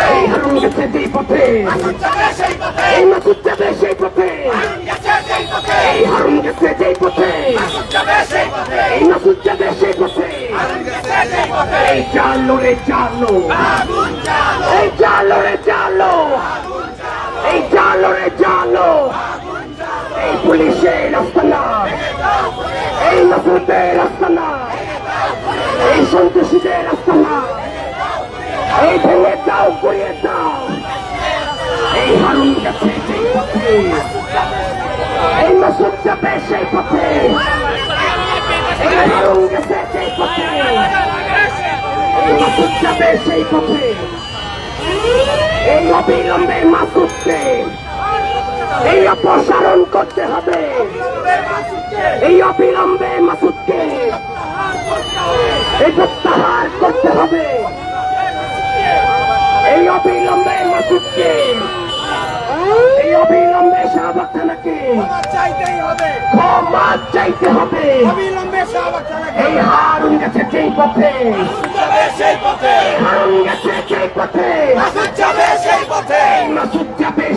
এই হারুন গেছে যেই পথে এই মাসুদ যাবে সেই পথে এই হারুন গেছে যেই পথে এই মাসুদ যাবে সেই পথে এই চালো রে চালো এই চালো রে চালো এই চালো রে চালো এই পুলিশের আস্তানা এই মাসুদের আস্তানা এই সন্ত্রাসীদের আস্তানা এই ভেঙে দাও গড়িয়ে দাও এই হারুন গেছে সেই পথে এই মাসুদ যাবে সেই পথে এই হারুন গেছে সেই পথে এই মাসুদ যাবে সেই পথে এই অবিলম্বে মাসুদকে এই অপসারণ করতে হবে এই অবিলম্বে মাসুদকে এই প্রত্যাহার করতে হবে এই অবিলম্বে মাসুদকে এই অবিলম্বে শাহবাগ থানাকে ক্ষমা চাইতে হবে এই হারুন গেছে যেই পথে হারুন গেছে সেই পথে এই মাসুদ যাবে